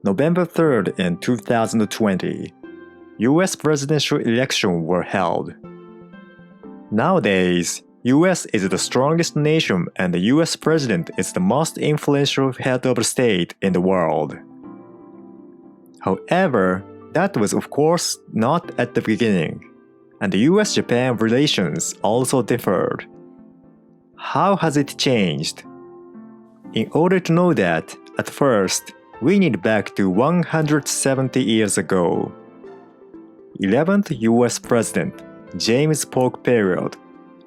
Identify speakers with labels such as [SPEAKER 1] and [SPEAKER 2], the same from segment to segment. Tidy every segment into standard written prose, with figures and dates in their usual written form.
[SPEAKER 1] November 3rd in 2020, US presidential elections were held. Nowadays, US is the strongest nation and the US president is the most influential head of state in the world. However, that was of course not at the beginning, and the US-Japan relations also differed. How has it changed? In order to know that, at first, we need back to 170 years ago. 11th US President James Polk period,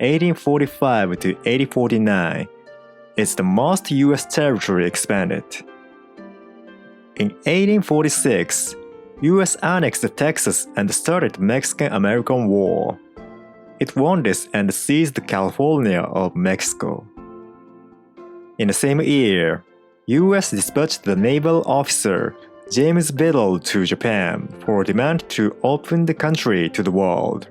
[SPEAKER 1] 1845 to 1849, is the most US territory expanded. In 1846, US annexed Texas and started the Mexican-American War. It won this and seized California of Mexico. In the same year, US dispatched the naval officer James Biddle to Japan for a demand to open the country to the world.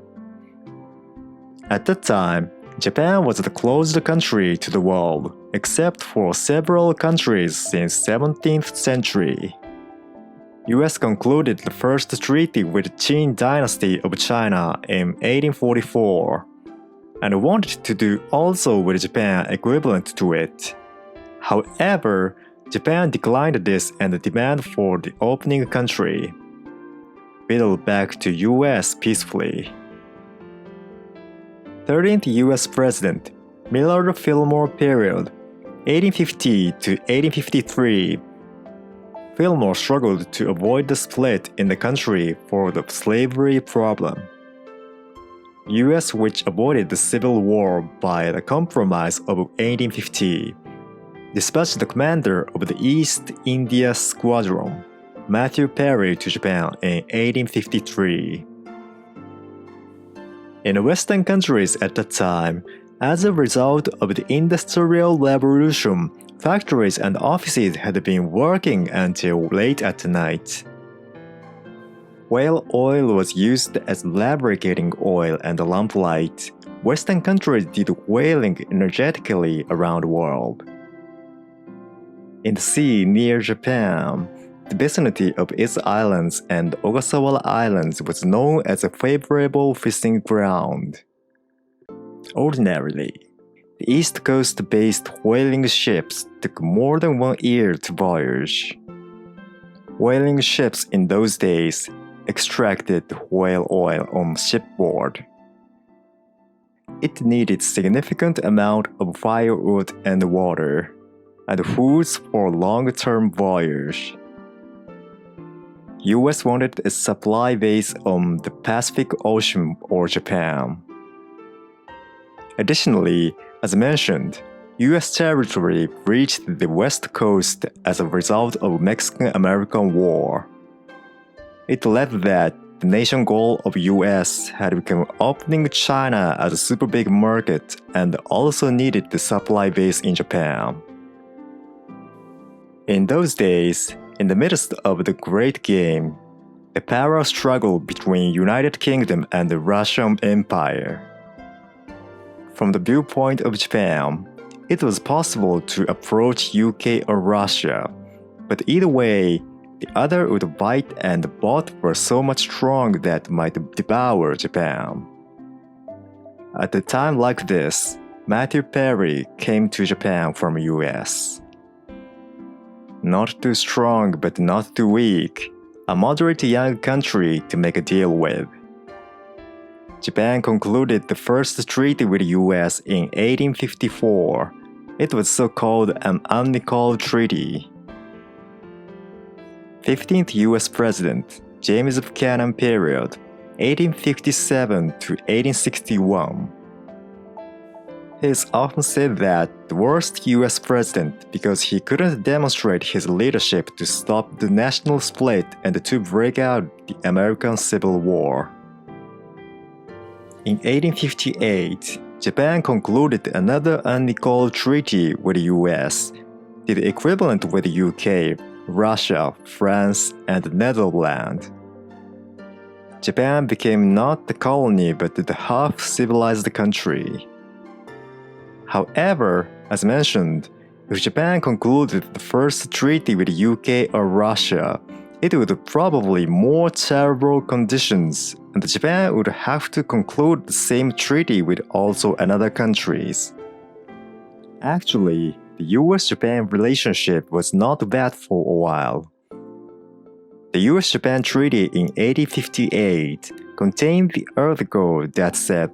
[SPEAKER 1] At that time, Japan was the closed country to the world, except for several countries since 17th century. US concluded the first treaty with the Qing dynasty of China in 1844, and wanted to do also with Japan equivalent to it. However, Japan declined this and the demand for the opening country. Biddle back to US peacefully. 13th US President MillardFilmore period, 1850 to 1853. Fillmore struggled to avoid the split in the country for the slavery problem. US which avoided the Civil War by the Compromise of 1850, dispatched the commander of the East India Squadron, Matthew Perry, to Japan in 1853. In the Western countries at that time, as a result of the Industrial Revolution, factories and offices had been working until late at night. Whale oil was used as lubricating oil and lamplight. Western countries did whaling energetically around the world. In the sea near Japan, the vicinity of its islands and Ogasawara Islands was known as a favorable fishing ground. Ordinarily, the East Coast-based whaling ships took more than 1 year to voyage. Whaling ships in those days extracted whale oil on shipboard. It needed significant amount of firewood and water, and foods for a long-term voyage. US wanted a supply base on the Pacific Ocean or Japan. Additionally, as mentioned, US territory reached the West Coast as a result of Mexican-American War. It led that the nation goal of US had become opening China as a super big market and also needed the supply base in Japan. In those days, in the midst of the Great Game, a power struggle between United Kingdom and the Russian Empire. From the viewpoint of Japan, it was possible to approach UK or Russia, but either way, the other would bite and both were so much strong that might devour Japan. At a time like this, Matthew Perry came to Japan from US. Not too strong but not too weak, a moderate young country to make a deal with. Japan concluded the first treaty with the US in 1854. It was so-called an unequal treaty. 15th US President James Buchanan period, 1857 to 1861. He is often said that the worst US president because he couldn't demonstrate his leadership to stop the national split and to break out the American Civil War. In 1858, Japan concluded another unequal treaty with the US, the equivalent with the UK, Russia, France, and the Netherlands. Japan became not the colony but the half-civilized country. However, as mentioned, if Japan concluded the first treaty with the UK or Russia, it would probably more terrible conditions, and Japan would have to conclude the same treaty with also another countries. Actually, the US-Japan relationship was not bad for a while. The US-Japan Treaty in 1858 contained the article that said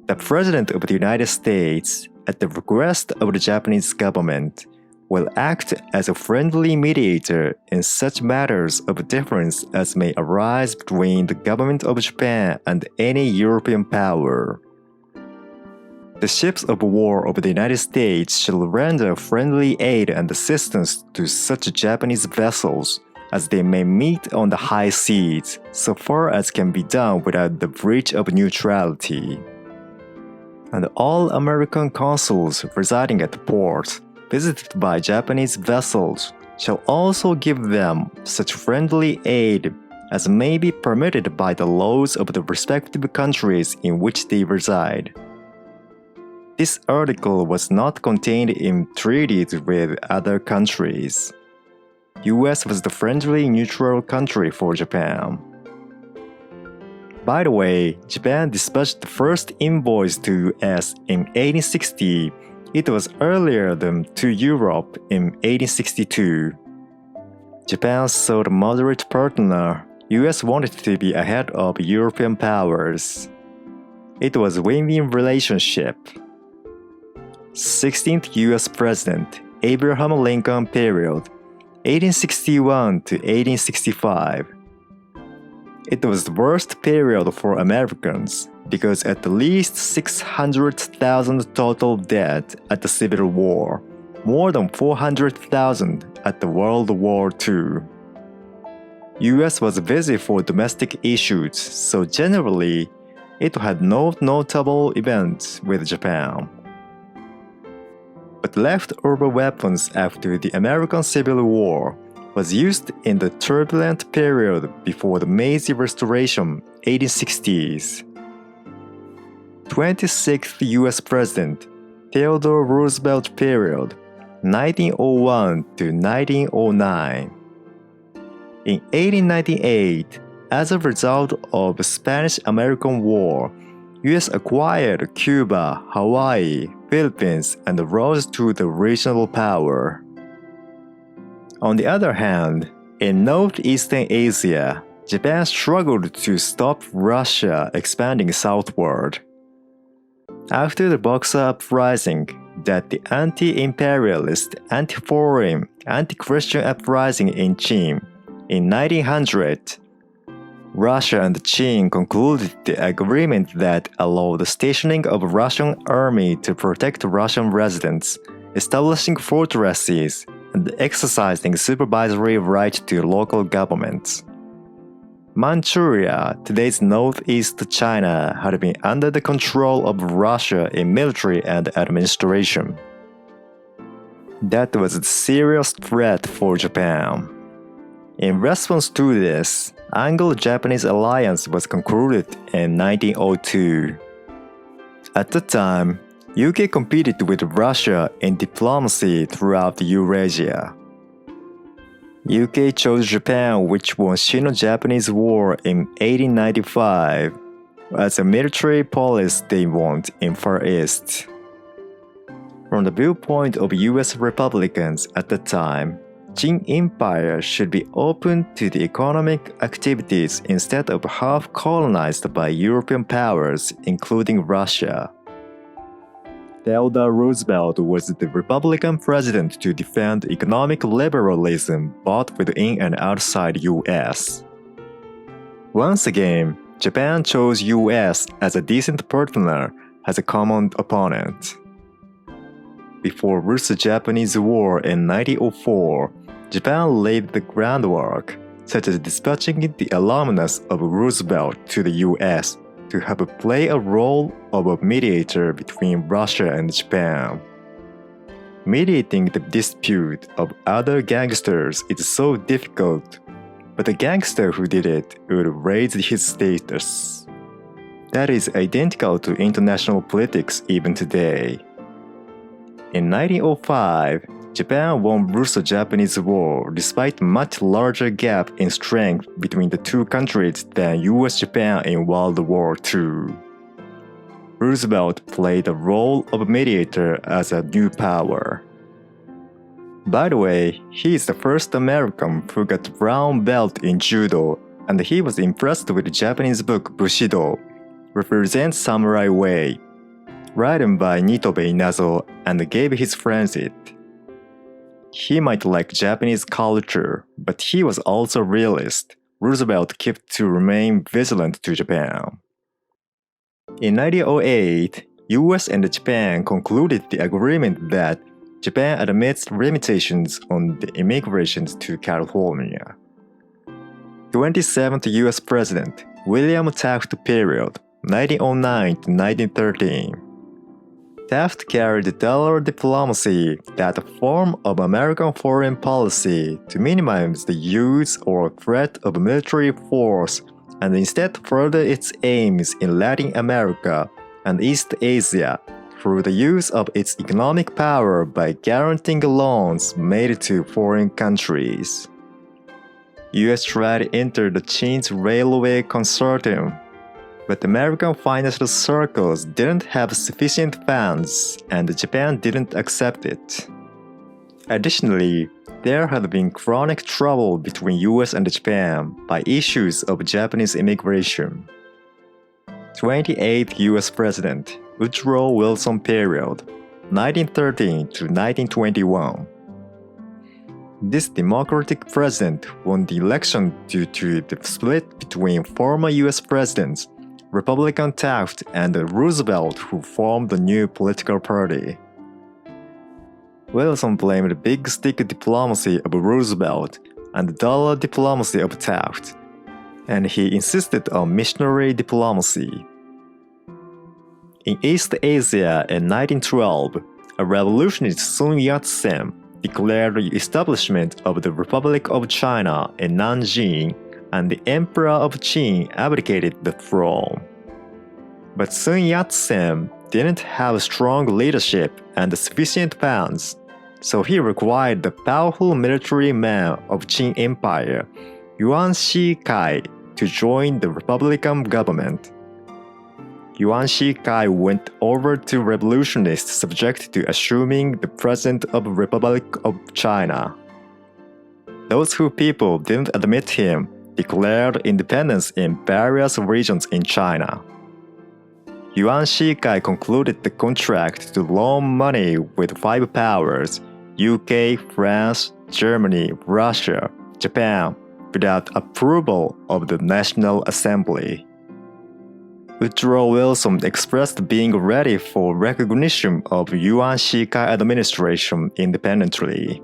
[SPEAKER 1] the President of the United States, at the request of the Japanese government, will act as a friendly mediator in such matters of difference as may arise between the government of Japan and any European power. The ships of war of the United States shall render friendly aid and assistance to such Japanese vessels as they may meet on the high seas, so far as can be done without the breach of neutrality. And all American consuls residing at the port, visited by Japanese vessels, shall also give them such friendly aid as may be permitted by the laws of the respective countries in which they reside. This article was not contained in treaties with other countries. US was the friendly neutral country for Japan. By the way, Japan dispatched the first invoice to US in 1860. It was earlier than to Europe in 1862. Japan saw the moderate partner. US wanted to be ahead of European powers. It was a win-win relationship. 16th US President, Abraham Lincoln period, 1861 to 1865. It was the worst period for Americans because at least 600,000 total dead at the Civil War, more than 400,000 at the World War II. US was busy for domestic issues, so generally, it had no notable events with Japan. But leftover weapons after the American Civil War was used in the turbulent period before the Meiji Restoration, 1860s. 26th US President, Theodore Roosevelt period, 1901 to 1909. In 1898, as a result of the Spanish-American War, US acquired Cuba, Hawaii, Philippines, and rose to the regional power. On the other hand, in Northeastern Asia, Japan struggled to stop Russia expanding southward. After the Boxer Uprising, that the anti-imperialist, anti-foreign, anti-Christian uprising in Qing in 1900, Russia and Qing concluded the agreement that allowed the stationing of Russian army to protect Russian residents, establishing fortresses, and exercising supervisory right to local governments. Manchuria, today's northeast China, had been under the control of Russia in military and administration. That was a serious threat for Japan. In response to this, Anglo-Japanese alliance was concluded in 1902. At the time, UK competed with Russia in diplomacy throughout Eurasia. UK chose Japan, which won Sino-Japanese War in 1895, as a military policy they want in Far East. From the viewpoint of US Republicans at the time, Qing Empire should be open to the economic activities instead of half colonized by European powers, including Russia. Theodore Roosevelt was the Republican president to defend economic liberalism both within and outside US. Once again, Japan chose US as a decent partner as a common opponent. Before Russo-Japanese War in 1904, Japan laid the groundwork, such as dispatching the alumnus of Roosevelt to the US to play a role of a mediator between Russia and Japan. Mediating the dispute of other gangsters is so difficult, but the gangster who did it would raise his status. That is identical to international politics even today. In 1905, Japan won Russo-Japanese War despite much larger gap in strength between the two countries than US-Japan in World War II. Roosevelt played the role of mediator as a new power. By the way, he is the first American who got brown belt in judo, and he was impressed with the Japanese book Bushido, Represents Samurai Way, written by Nitobe Inazo, and gave his friends it. He might like Japanese culture, but he was also a realist. Roosevelt kept to remain vigilant to Japan. In 1908, US and Japan concluded the agreement that Japan admits limitations on the immigration to California. 27th US President William Taft period, 1909 to 1913. Taft carried dollar diplomacy, that form of American foreign policy, to minimize the use or threat of military force and instead further its aims in Latin America and East Asia through the use of its economic power by guaranteeing loans made to foreign countries. US tried to enter the Chinese Railway Consortium, but American financial circles didn't have sufficient funds and Japan didn't accept it. Additionally, there had been chronic trouble between US and Japan by issues of Japanese immigration. 28th US President Woodrow Wilson period, 1913 to 1921. This Democratic president won the election due to the split between former US presidents Republican Taft and Roosevelt, who formed the new political party. Wilson blamed the big stick diplomacy of Roosevelt and the dollar diplomacy of Taft, and he insisted on missionary diplomacy. In East Asia in 1912, a revolutionist Sun Yat-sen declared the establishment of the Republic of China in Nanjing, and the Emperor of Qin abdicated the throne. But Sun Yat-sen didn't have strong leadership and sufficient funds, so he required the powerful military man of Qin Empire, Yuan Shikai, to join the Republican government. Yuan Shikai went over to revolutionists subject to assuming the President of the Republic of China. Those who people didn't admit him declared independence in various regions in China. Yuan Shikai concluded the contract to loan money with five powers, UK, France, Germany, Russia, Japan, without approval of the National Assembly. Woodrow Wilson expressed being ready for recognition of Yuan Shikai administration independently.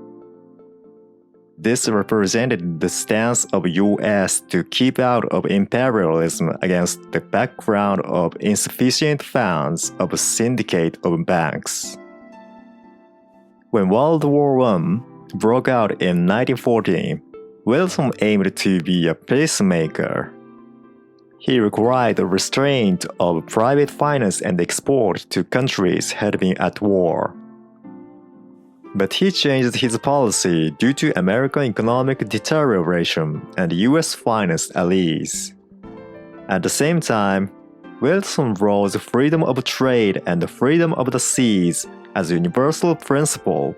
[SPEAKER 1] This represented the stance of US to keep out of imperialism against the background of insufficient funds of a syndicate of banks. When World War I broke out in 1914, Wilson aimed to be a peacemaker. He required the restraint of private finance and export to countries had been at war. But he changed his policy due to American economic deterioration and US finance unease. At the same time, Wilson rose freedom of trade and freedom of the seas as a universal principle,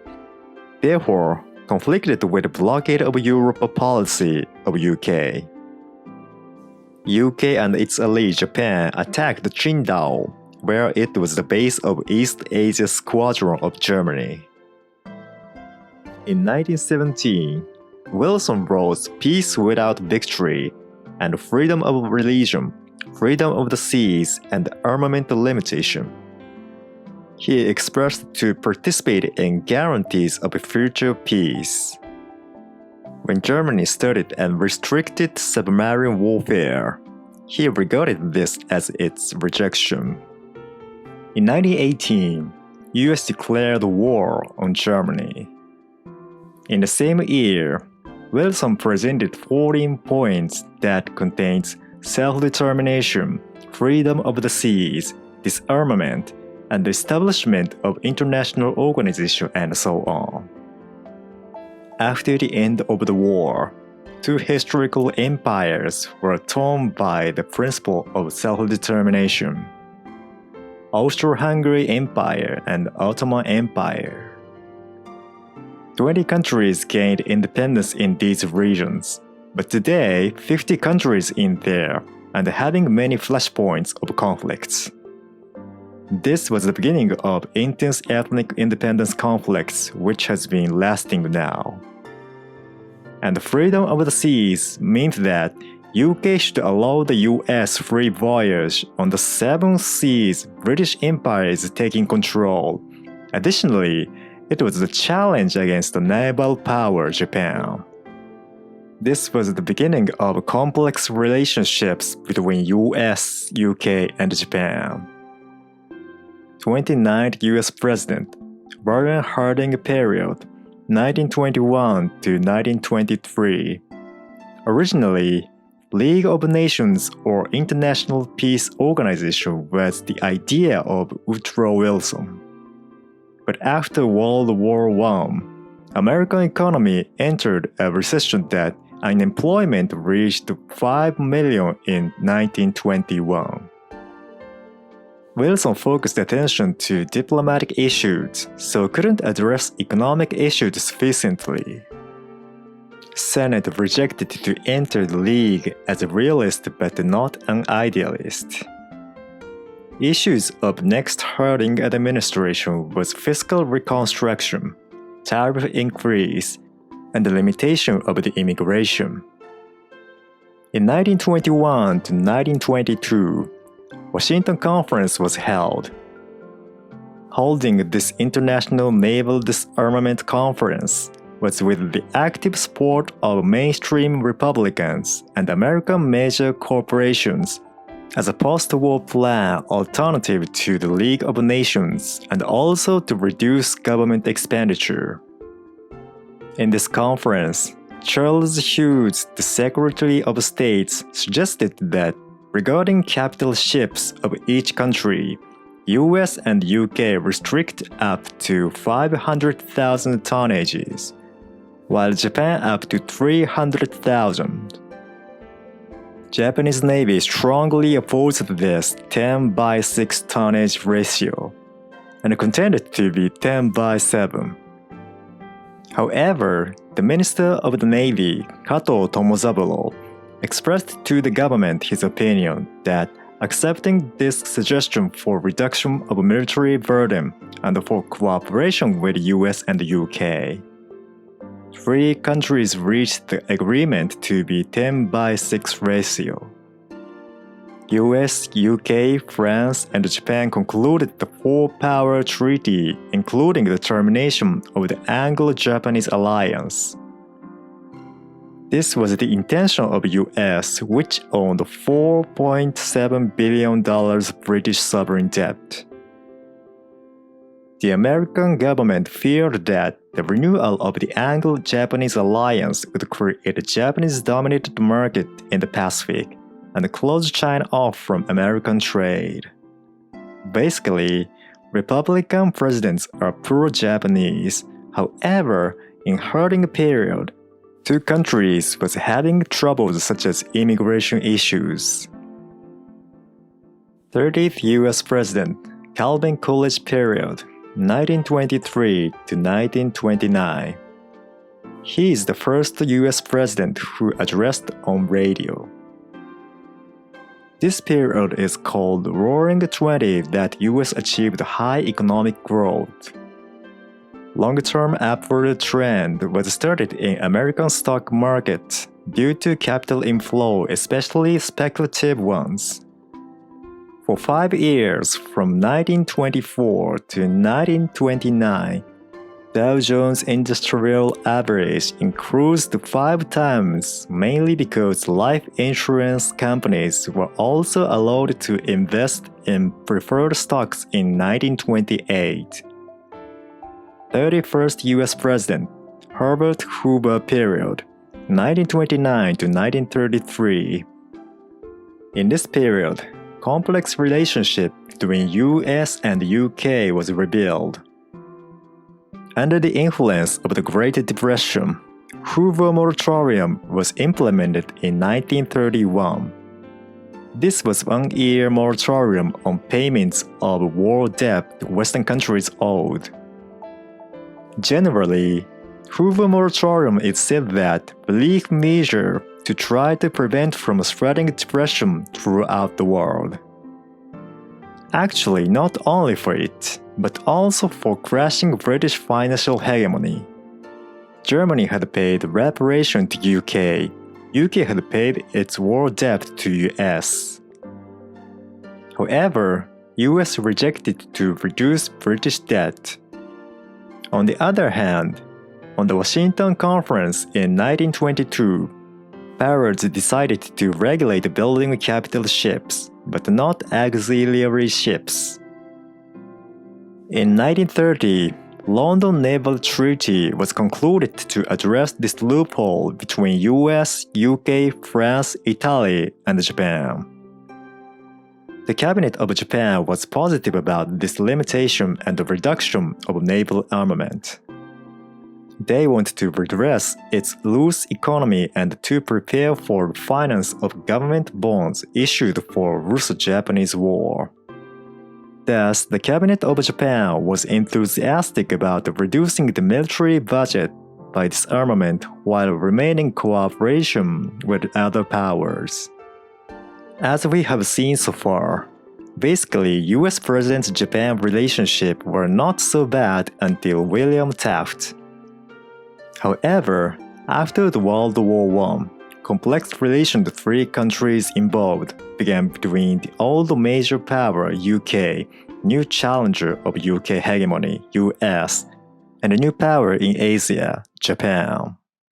[SPEAKER 1] therefore conflicted with the blockade of Europe policy of UK. UK and its ally Japan attacked Qingdao, where it was the base of East Asia Squadron of Germany. In 1917, Wilson wrote Peace Without Victory and Freedom of Religion, Freedom of the Seas, and Armament Limitation. He expressed to participate in guarantees of future peace. When Germany started and restricted submarine warfare, he regarded this as its rejection. In 1918, US declared war on Germany. In the same year, Wilson presented 14 points that contains self-determination, freedom of the seas, disarmament, and the establishment of international organization and so on. After the end of the war, two historical empires were torn by the principle of self-determination: Austro-Hungary Empire and Ottoman Empire. 20 countries gained independence in these regions, but today 50 countries in there and having many flashpoints of conflicts. This was the beginning of intense ethnic independence conflicts which has been lasting now. And the freedom of the seas meant that UK should allow the US free voyage on the 7 seas British Empire is taking control. Additionally, it was a challenge against the naval power Japan. This was the beginning of complex relationships between US, UK, and Japan. 29th US President, Warren Harding period, 1921 to 1923. Originally, League of Nations or International Peace Organization was the idea of Woodrow Wilson. But after World War I, American economy entered a recession that unemployment reached 5 million in 1921. Wilson focused attention to diplomatic issues, so couldn't address economic issues sufficiently. Senate rejected to enter the League as a realist but not an idealist. Issues of next Harding administration was fiscal reconstruction, tariff increase, and the limitation of the immigration. In 1921 to 1922, Washington Conference was held. Holding this International Naval Disarmament Conference was with the active support of mainstream Republicans and American major corporations as a post-war plan alternative to the League of Nations and also to reduce government expenditure. In this conference, Charles Hughes, the Secretary of State, suggested that regarding capital ships of each country, US and UK restrict up to 500,000 tonnages, while Japan up to 300,000. Japanese Navy strongly opposed this 10/6 tonnage ratio and contended to be 10/7. However, the Minister of the Navy, Kato Tomosaburo, expressed to the government his opinion that accepting this suggestion for reduction of military burden and for cooperation with the US and the UK. 3 countries reached the agreement to be 10/6 ratio. US, UK, France, and Japan concluded the 4-power treaty, including the termination of the Anglo-Japanese alliance. This was the intention of US, which owned $4.7 billion British sovereign debt. The American government feared that the renewal of the Anglo-Japanese alliance would create a Japanese-dominated market in the Pacific and close China off from American trade. Basically, Republican presidents are pro-Japanese. However, in Harding period, 2 countries was having troubles such as immigration issues. 30th US President, Calvin Coolidge period, 1923 to 1929. He is the first US president who addressed on radio. This period is called Roaring '20 that US achieved high economic growth. Long-term upward trend was started in American stock market due to capital inflow, especially speculative ones. For 5 years, from 1924 to 1929, Dow Jones Industrial Average increased 5 times, mainly because life insurance companies were also allowed to invest in preferred stocks in 1928. 31st US President, Herbert Hoover period, 1929 to 1933. In this period, complex relationship between US and UK was revealed. Under the influence of the Great Depression, Hoover moratorium was implemented in 1931. This was a one-year moratorium on payments of war debt Western countries owed. Generally, Hoover moratorium is said that relief measure to try to prevent from spreading depression throughout the world. Actually, not only for it, but also for crashing British financial hegemony. Germany had paid reparation to UK. UK had paid its war debt to US. However, US rejected to reduce British debt. On the other hand, on the Washington Conference in 1922, powers decided to regulate building capital ships, but not auxiliary ships. In 1930, London Naval Treaty was concluded to address this loophole between US, UK, France, Italy, and Japan. The cabinet of Japan was positive about this limitation and the reduction of naval armament. They wanted to redress its loose economy and to prepare for finance of government bonds issued for Russo-Japanese War. Thus, the cabinet of Japan was enthusiastic about reducing the military budget by disarmament while remaining cooperation with other powers. As we have seen so far, basically US President-Japan relationship were not so bad until William Taft. However, after the World War I, complex relations the three countries involved began between the old major power UK, new challenger of UK hegemony, US, and a new power in Asia, Japan.